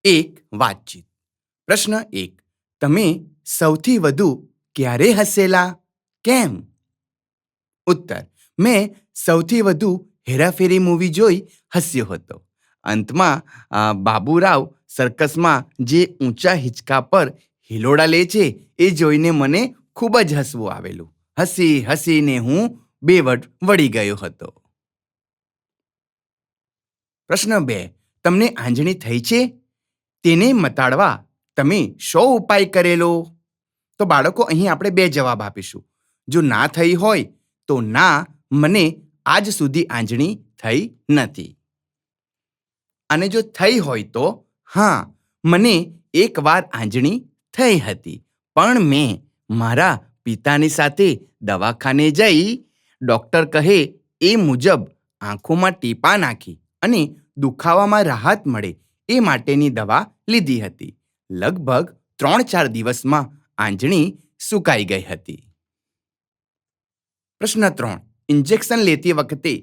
એક વાતચીત. પ્રશ્ન 1. તમે સૌથી વધુ ક્યારે હસેલા? કેમ? ઉત્તર. મેં સૌથી વધુ હેરાફેરી મૂવી જોઈ હસ્યો હતો. અંતમાં બાબુરાવ સર્કસમાં જે ઊંચા હિંચકા પર હિલોડા લે છે એ જોઈને મને ખૂબ જ હસવું આવેલું. હસી હસીને હું બેવટ વળી ગયો હતો. પ્રશ્ન 2. તમને આંજણી થઈ છે? તેને મટાડવા તમે શો ઉપાય કરેલો? તો બાળકો, અહીં આપણે 2 જવાબ આપીશું. જો ના થઈ હોય તો ના, મને આજ સુધી આંજણી થઈ નથી. અને જો થઈ હોય તો હા, મને એકવાર આંજણી થઈ હતી, પણ મેં મારા પિતાની સાથે દવાખાને જઈ ડૉક્ટર કહે એ મુજબ આંખોમાં ટીપાં નાખી અને દુખાવામાં રાહત મળે એ માટેની દવા લીધી હતી. લગભગ 3-4 દિવસમાં આંજણી સુકાઈ ગઈ હતી. પ્રશ્ન 3. ઇન્જેક્શન લેતી વખતે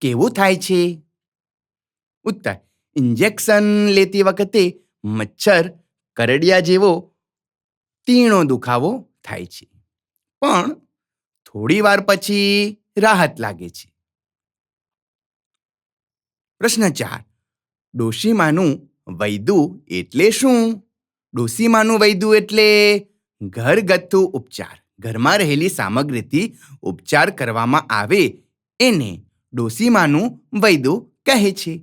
કેવું થાય છે? ઉત્તર. ઇન્જેક્શન લેતી વખતે મચ્છર કરડ્યા જેવો તીણો દુખાવો થાય છે, પણ થોડી વાર પછી રાહત લાગે છે. પ્રશ્ન 4. ડોશીમાનું વૈદ્યું એટલે શું? ડોશીમાનું વૈદ્યું એટલે ઘરગથ્થુ ઉપચાર. ઘરમાં રહેલી સામગ્રીથી ઉપચાર કરવામાં આવે એને ડોશીમાનું વૈદ્યું કહે છે.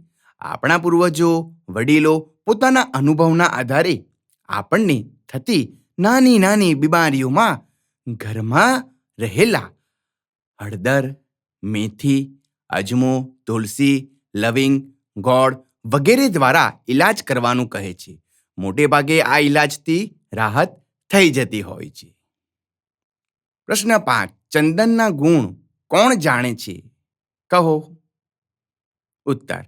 આપણા પૂર્વજો, વડીલો પોતાના અનુભવના આધારે આપણને થતી નાની નાની બીમારીઓમાં ઘરમાં રહેલા હળદર, મેથી, અજમો, તુલસી, લવિંગ, ગોળ વગેરે દ્વારા ઈલાજ કરવાનું કહે છે. મોટે ભાગે આ ઈલાજથી રાહત થઈ જતી હોય છે. પ્રશ્ન 5. ચંદનના ગુણ કોણ જાણે છે? કહો. ઉત્તર.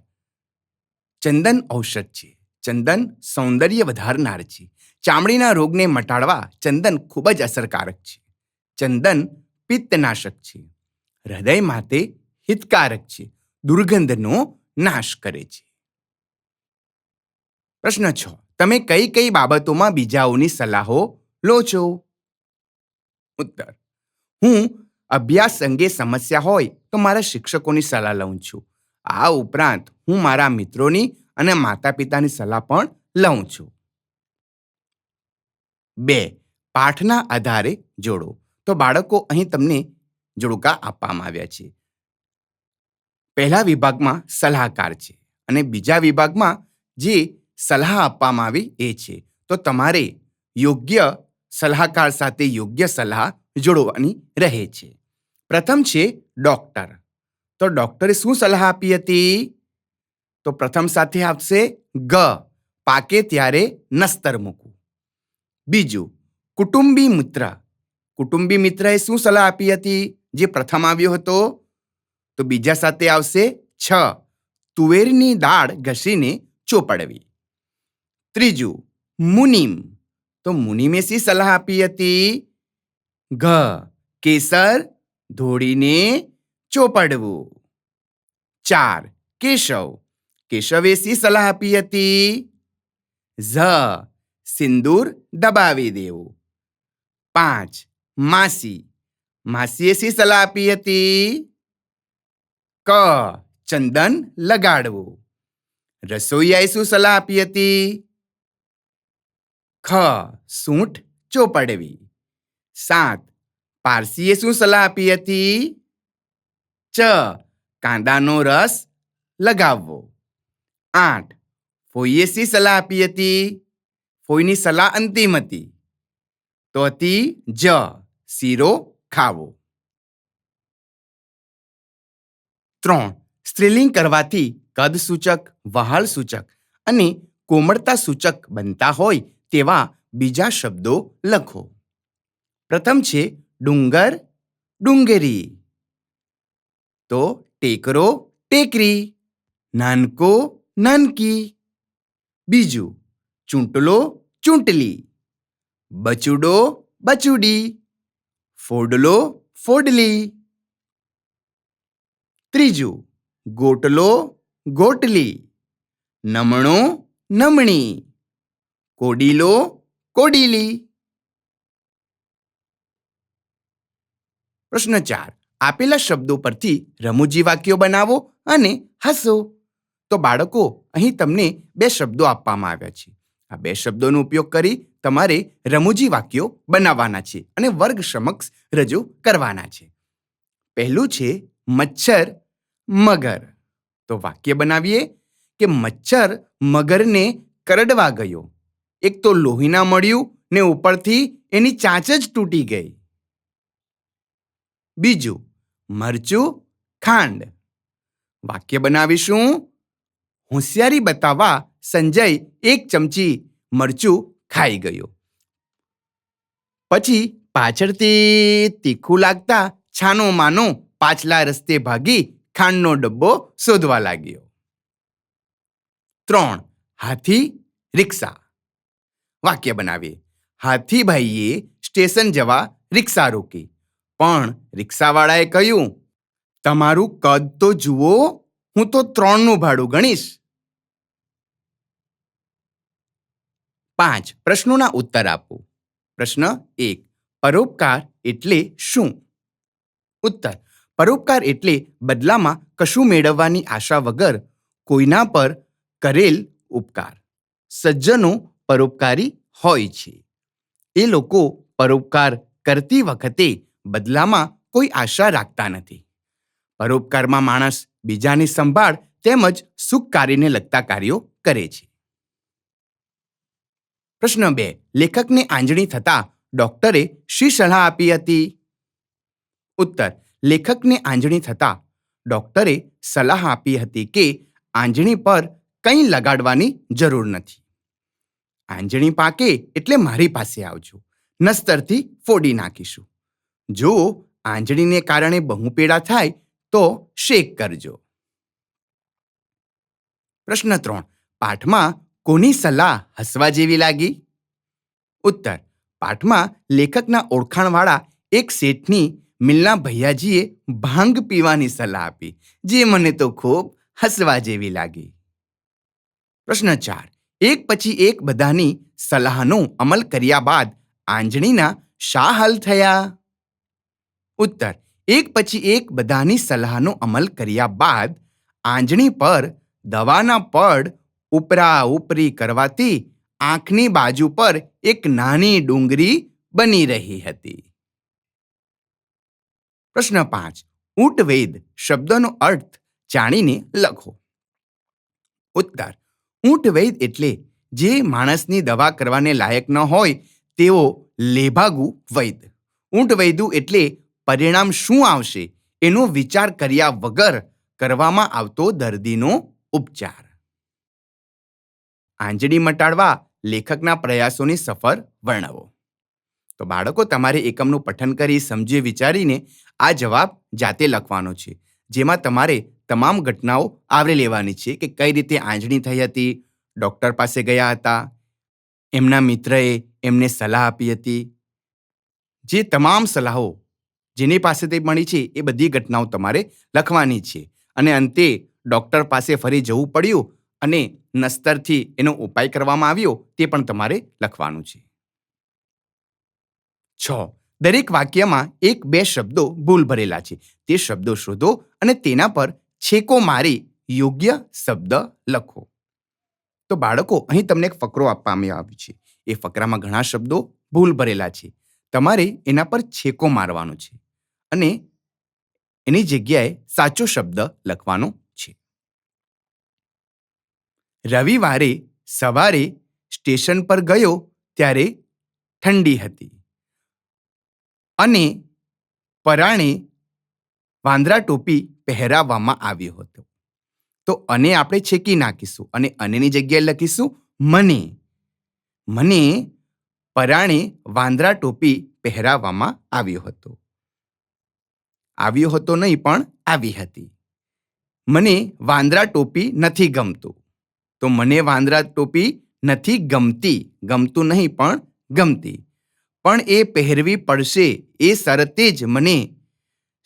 ચંદન ઔષધ છે. ચંદન સૌંદર્ય વધારનાર છે. ચામડીના રોગને મટાડવા ચંદન ખૂબ જ અસરકારક છે. ચંદન પિત્તનાશક છે. હૃદય માટે હિતકારક છે. દુર્ગંધનો નાશ કરે છે. પ્રશ્ન 6. તમે કઈ કઈ બાબતોમાં બીજાઓની સલાહો લો છો? ઉત્તર. હું અભ્યાસ અંગે સમસ્યા હોય તો મારા શિક્ષકોની સલાહ લઉં છું. આ ઉપરાંત હું મારા મિત્રોની અને માતા પિતાની સલાહ પણ લઉં છું. 2. પાઠના આધારે જોડો. તો બાળકો, અહીં તમને જોડકા આપવામાં આવ્યા છે. પહેલા વિભાગમાં સલાહકાર છે અને બીજા વિભાગમાં જે સલાહ આપવામાં આવી એ છે. તો તમારે યોગ્ય સલાહકાર સાથે યોગ્ય સલાહ જોડવાની રહે છે. પ્રથમ છે ડૉક્ટર. તો ડૉક્ટરે શું સલાહ આપી હતી? તો પ્રથમ સાથે આવશે ગ. પાકે ત્યારે નસ્તર મૂકવું. બીજું, કુટુંબી મિત્ર. કુટુંબી મિત્રએ શું સલાહ આપી હતી જે પ્રથમ આવ્યો હતો? તો બીજા સાથે આવશે છ. તુવેરની દાળ ઘસીને ચોપડવી. ત્રીજું, મુનિમ. તો મુનિમે શી સલાહ આપી હતી? ઘ. કેસર ધોળીને ચોપડવું. 4. કેશવ. કેશવે શી સલાહ આપી હતી? ઝ. સિંદૂર દબાવી દેવું. 5. માસી. માસીએ શી સલાહ આપી હતી? ક. ચંદન લગાડવું. રસોઈયાએ શું સલાહ આપી હતી? ખ. સૂંઠ ચોપડવી. 7. પારસીએ શું સલાહ આપી હતી? ચ. કાંદાનો રસ લગાવવો. 8. ફોઈએ શી સલાહ આપી હતી? ફોઈની સલાહ અંતિમ હતી. તો હતી જ. શીરો ખાવો. 3. સ્ત્રીલિંગ કરવાથી કદસૂચક, વહાલસૂચક અને કોમળતા સૂચક બનતા હોય તેવા બીજા શબ્દો લખો. પ્રથમ છે ડુંગર, ડુંગરી. તો ટેકરો, ટેકરી. નાનકો, નાનકી. બીજું, ચૂંટલો, ચૂંટલી. બચુડો, બચુડી. ફોડલો, ફોડલી. ત્રીજું, ગોટલો, ગોટલી. નમણો, નમણી. કોડીલો, કોડીલી. પ્રશ્ન 4. આપેલા શબ્દો પરથી રમૂજી વાક્યો બનાવો અને હસો. તો બાળકો, અહીં તમને 2 શબ્દો આપવામાં આવ્યા છે. આ 2 શબ્દોનો ઉપયોગ કરી તમારે રમૂજી વાક્યો બનાવવાના છે અને વર્ગ સમક્ષ રજૂ કરવાના છે. પહેલું છે મચ્છર મગર. તો વાક્ય બનાવીએ કે મચ્છર મગરને કરડવા ગયો. એક તો લોહી ના મળ્યું ને ઉપરથી એની ચાંચ જ તૂટી ગઈ. બીજું મરચું ખાંડ. વાક્ય બનાવીશું: હોશિયારી બતાવવા સંજય 1 ચમચી મરચું ખાઈ ગયો. પછી પાછળથી તીખું લાગતા છાનો માનો પાછલા રસ્તે ભાગી ખાંડનો ડબ્બો શોધવા લાગ્યો. 3. હાથી રિક્ષા. વાક્ય બનાવીએ: હાથીભાઈએ સ્ટેશન જવા રિક્ષા રોકી, પણ રિક્ષાવાળાએ કહ્યું, તમારું કદ તો જુઓ, હું તો 3નું ભાડું ગણીશ. 5. પ્રશ્નોના ઉત્તર આપો. પ્રશ્ન 1. પરોપકાર એટલે શું? ઉત્તર: પરોપકાર એટલે બદલામાં કશું મેળવવાની આશા વગર કોઈના પર કરેલ ઉપકાર. સજ્જનો પરોપકારી હોય છે. એ લોકો પરોપકાર કરતી વખતે બદલામાં કોઈ આશા રાખતા નથી. પરોપકારમાં માણસ બીજાની સંભાળ તેમજ સુખકારીને લગતા કાર્યો કરે છે. પ્રશ્ન 2. લેખકને આંજણી થતાં ડોક્ટરે શી સલાહ આપી હતી? ઉત્તર: લેખકને આંજણી થતાં ડોક્ટરે સલાહ આપી હતી કે આંજણી પર કંઈ લગાડવાની જરૂર નથી. આંજણી પાકે એટલે મારી પાસે આવજો, નસ્તરથી ફોડી નાખીશું. જો આંજણીને કારણે બહુ પીડા થાય તો શેક કરજો. પ્રશ્ન 3. પાઠમાં કોની સલાહ હસવા જેવી લાગી? ઉત્તર: પાઠમાં લેખકના ઓળખાણવાળા એક શેઠની મિલના ભૈયાજીએ ભાંગ પીવાની સલાહ આપી, જે મને તો ખૂબ હસવા જેવી લાગી. પ્રશ્ન 4. એક પછી એક બધાની સલાહનો અમલ કર્યા બાદ આંજણીના શા હાલ થયા? ઉત્તર: એક પછી એક બધાની સલાહનો અમલ કર્યા બાદ આંજણી પર દવાના પડ ઉપરા ઉપરી કરવાથી આંખની બાજુ પર એક નાની ડુંગળી બની રહી હતી. પ્રશ્ન 5. ઊંટવૈદ શબ્દનો અર્થ જાણીને લખો. ઉત્તર: ઊંટવૈદ એટલે જે માણસની દવા કરવાને લાયક ન હોય તેવો લેભાગુ વૈદ. ઊંટવૈદુ એટલે પરિણામ શું આવશે એનો વિચાર કર્યા વગર કરવામાં આવતો દર્દીનો ઉપચાર. આંજણી મટાડવા લેખકના પ્રયાસોની સફર વર્ણવો. તો બાળકો, તમારે એકમનું પઠન કરી સમજી વિચારીને આ જવાબ જાતે લખવાનો છે, જેમાં તમારે તમામ ઘટનાઓ આવરી લેવાની છે કે કઈ રીતે આંજણી થઈ હતી, ડૉક્ટર પાસે ગયા હતા, એમના મિત્રએ એમને સલાહ આપી હતી. જે તમામ સલાહો જેની પાસેથી મળી છે એ બધી ઘટનાઓ તમારે લખવાની છે અને અંતે ડૉક્ટર પાસે ફરી જવું પડ્યું અને નસ્તરથી એનો ઉપાય કરવામાં આવ્યો તે પણ તમારે લખવાનું છે. 6. દરેક વાક્યમાં 1-2 શબ્દો ભૂલ ભરેલા છે. તે શબ્દો શોધો અને તેના પર છેકો મારી યોગ્ય શબ્દ લખો. તો બાળકો, અહીં તમને એક ફકરો આપવામાં આવ્યો છે. એ ફકરામાં ઘણા શબ્દો ભૂલ ભરેલા છે. તમારે એના પર છેકો મારવાનો છે અને એની જગ્યાએ સાચો શબ્દ લખવાનો છે. રવિવારે સવારે સ્ટેશન પર ગયો ત્યારે ઠંડી હતી અને પરાણે વાંદરા ટોપી પહેરાવવામાં આવ્યો હતો. તો અને આપણે છેકી નાખીશું અને અનેની જગ્યાએ લખીશું મને. મને પરાણે વાંદરા ટોપી પહેરાવવામાં આવ્યો હતો. આવ્યો હતો નહીં પણ આવી હતી. મને વાંદરા ટોપી નથી ગમતું. તો મને વાંદરા ટોપી નથી ગમતી. ગમતું નહીં પણ ગમતી. પણ એ પહેરવી પડશે એ શરતે જ મને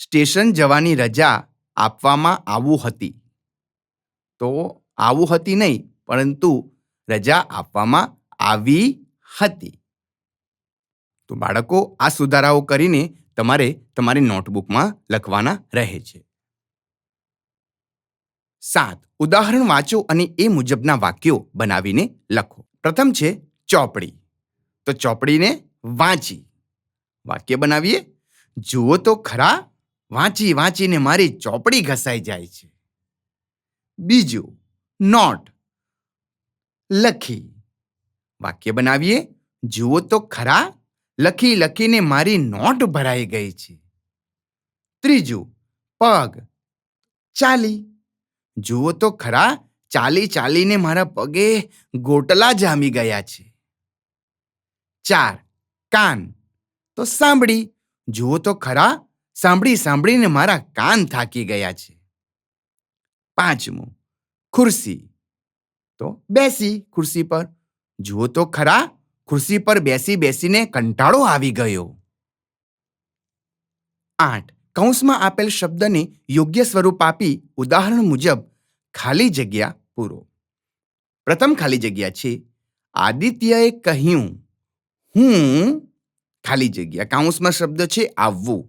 સ્ટેશન જવાની રજા આપવામાં આવું હતી. તો આવું હતી નહીં પરંતુ રજા આપવામાં આવી હતી. તો બાળકો, આ સુધારાઓ કરીને તમારે તમારી નોટબુકમાં લખવાના રહે છે. 7. ઉદાહરણ વાંચો અને એ મુજબના વાક્યો બનાવીને લખો. પ્રથમ છે ચોપડી. તો ચોપડીને વાંચી. વાક્ય બનાવીએ. જુઓ તો ખરા, વાંચી વાંચીને મારી ચોપડી ઘસાઈ જાય છે. બીજું, નોટ. લખી. વાક્ય બનાવીએ. જુઓ તો ખરા, લખી લખીને મારી નોટ ભરાઈ ગઈ છે. ત્રીજું, પગ. ચાલી. જુઓ તો ખરા, ચાલી ચાલીને મારા પગે ગોટલા જામી ગયા છે. 4. કાન. તો સાંભળી. જુઓ તો ખરા, સાંભળી સાંભળીને મારા કાન થાકી ગયા છે. 5. ખુરશી. તો બેસી ખુરશી પર. જુઓ તો ખરા, ખુરશી પર બેસી બેસીને કંટાળો આવી ગયો. 8. કૌંસમાં આપેલ શબ્દને યોગ્ય સ્વરૂપ આપી ઉદાહરણ મુજબ ખાલી જગ્યા પૂરો. પ્રથમ ખાલી જગ્યા છે આદિત્યએ કહ્યું, હું ખાલી જગ્યા. કૌંસમાં શબ્દ છે આવવું.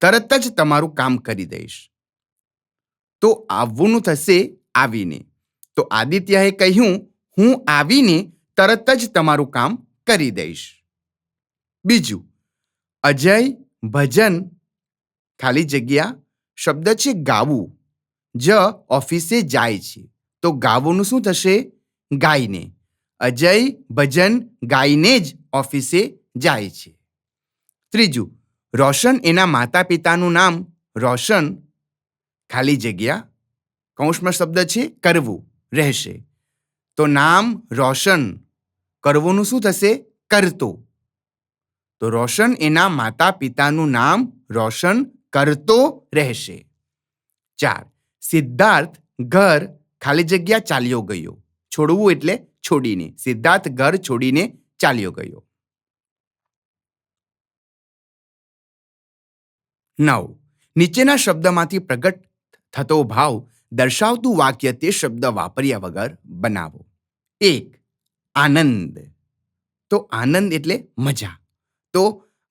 તરત જ તમારું કામ કરી દઈશ. તો આવવુંનું થશે આવીને. તો આદિત્યએ કહ્યું, હું આવીને તરત જ તમારું કામ કરી દઈશ. બીજું, અજય ભજન ખાલી જગ્યા શબ્દ છે ગાવું. જ ઓફિસે જાય છે. તો ગાવુંનું શું થશે? ગાઈને. અજય ભજન ગાઈને જ ઓફિસે જાય છે. ત્રીજું, રોશન એના માતા પિતાનું નામ રોશન ખાલી જગ્યા કૌંસમાં શબ્દ છે કરવું રહેશે. તો નામ રોશન, કરવુંનું શું થશે? કરતો. તો રોશન એના માતા પિતાનું નામ રોશન કરતો રહેશે. 4. સિદ્ધાર્થ ઘર ખાલી જગ્યા ચાલ્યો ગયો. છોડવું એટલે છોડીને. સિદ્ધાર્થ ઘર છોડીને ચાલ્યો ગયો. 9. નીચેના શબ્દમાંથી પ્રગટ થતો ભાવ દર્શાવતું વાક્ય તે શબ્દ વાપર્યા વગર બનાવો. 1. આનંદ. તો આનંદ એટલે મજા. તો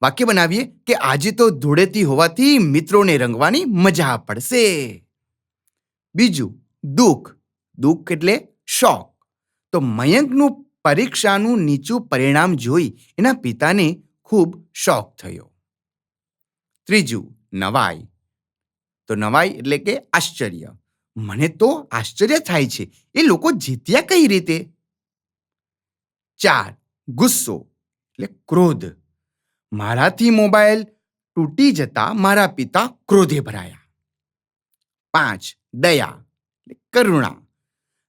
વાક્ય બનાવીએ કે આજે તો ધૂળેટી હોવાથી મિત્રોને રંગવાની મજા પડશે. બીજું, દુઃખ. દુઃખ એટલે શોક. તો મયંકનું પરીક્ષાનું નીચું પરિણામ જોઈ એના પિતાને ખૂબ શોક થયો. ત્રીજું, નવાઈ. તો નવાઈ એટલે કે આશ્ચર્ય. મને તો આશ્ચર્ય થાય છે, એ લોકો જીત્યા કઈ રીતે? 4. ગુસ્સો એટલે ક્રોધ. મારાથી મોબાઈલ તૂટી જતા મારા પિતા ક્રોધે ભરાયા. 5. દયા એટલે કરુણા.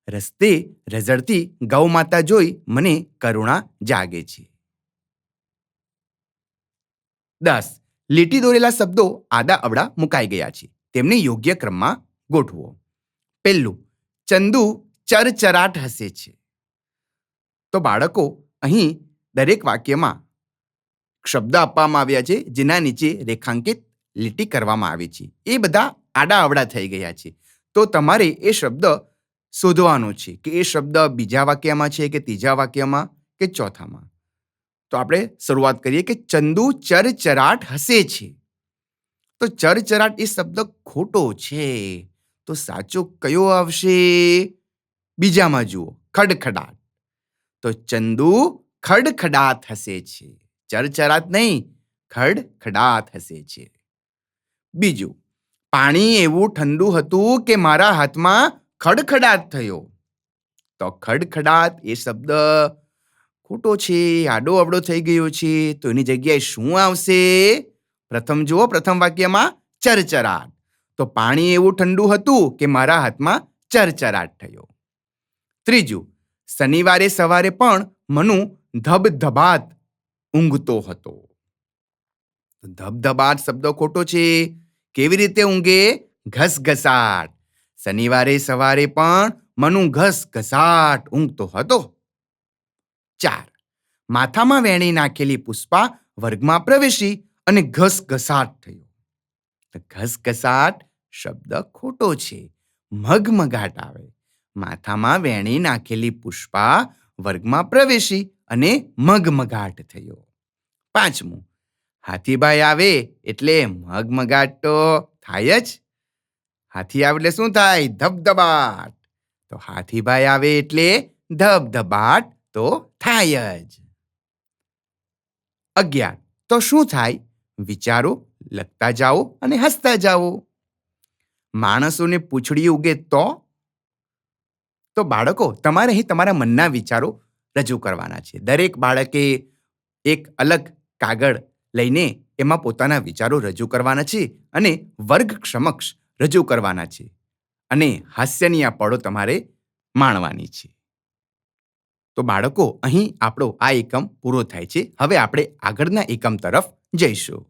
રસ્તે રઝળતી ગૌ માતા જોઈ મને કરુણા જાગે છે. 10. લીટી દોરેલા શબ્દો આડા અવડા મુકાઈ ગયા છે. તેમને યોગ્ય ક્રમમાં ગોઠવો. પહેલું, ચંદુ ચરચરાટ હસે છે. તો બાળકો, અહીં દરેક વાક્યમાં શબ્દ આપવામાં આવ્યા છે જેના નીચે રેખાંકિત લીટી કરવામાં આવી છે. એ બધા આડા અવડા થઈ ગયા છે. તો તમારે એ શબ્દ શોધવાનો છે કે એ શબ્દ બીજા વાક્યમાં છે કે ત્રીજા વાક્યમાં કે ચોથામાં. તો આપણે શરૂઆત કરીએ કે ચંદુ ચરચરાટ હસે છે. તો ચરચરાટ એ શબ્દ ખોટો છે. તો સાચો કયો આવશે? બીજામાં જુઓ, ખડખડાટ. તો ચંદુ ખડખડાટ હસે છે. ચરચરાટ નહીં, ખડખડાટ હસે છે. બીજું, પાણી એવું ઠંડુ હતું કે મારા હાથમાં ખડખડાટ થયો. તો ખડખડાટ એ શબ્દ ખોટો છે, આડો અવડો થઈ ગયો છે. તો એની જગ્યાએ શું આવશે? પ્રથમ જુઓ, પ્રથમ વાક્યમાં ચરચરાટ. તો પાણી એવું ઠંડુ હતું કે મારા હાથમાં ચરચરાટ થયો. ત્રીજું, શનિવારે સવારે પણ મનુ ધબધબાટ ઊંઘતો હતો. ધબધબાટ શબ્દ ખોટો છે. કેવી રીતે ઊંઘે? ઘસઘસાટ. શનિવારે સવારે પણ મનુ ઘસઘસાટ ઊંઘતો હતો. 4. માથામાં વેણી નાખેલી પુષ્પા વર્ગમાં પ્રવેશી અને ઘસઘસાટ થયો. ઘસઘસાટ શબ્દ ખોટો છે. મગમગાટ આવે. માથામાં વેણી નાખેલી પુષ્પા વર્ગમાં પ્રવેશી અને મગમગાટ થયો. 5મું, હાથીભાઈ આવે એટલે મગમગાટ તો થાય જ. હાથી આવે એટલે શું થાય? ધબધબાટ. તો હાથીભાઈ આવે એટલે ધબધબાટ તો થાય જ. 11, તો શું થાય? વિચારો, લખતા જાઓ અને હસતા જાઓ. માણસોને પૂંછડી ઉગે તો? તો બાળકો, તમારે અહીં તમારા મનના વિચારો રજૂ કરવાના છે. દરેક બાળકે એક અલગ કાગળ લઈને એમાં પોતાના વિચારો રજૂ કરવાના છે અને વર્ગ સમક્ષ રજૂ કરવાના છે. અને હાસ્યની આ પળો તમારે માણવાની છે. તો બાળકો, અહીં આપણો આ એકમ પૂરો થાય છે. હવે આપણે આગળના એકમ તરફ જઈશું.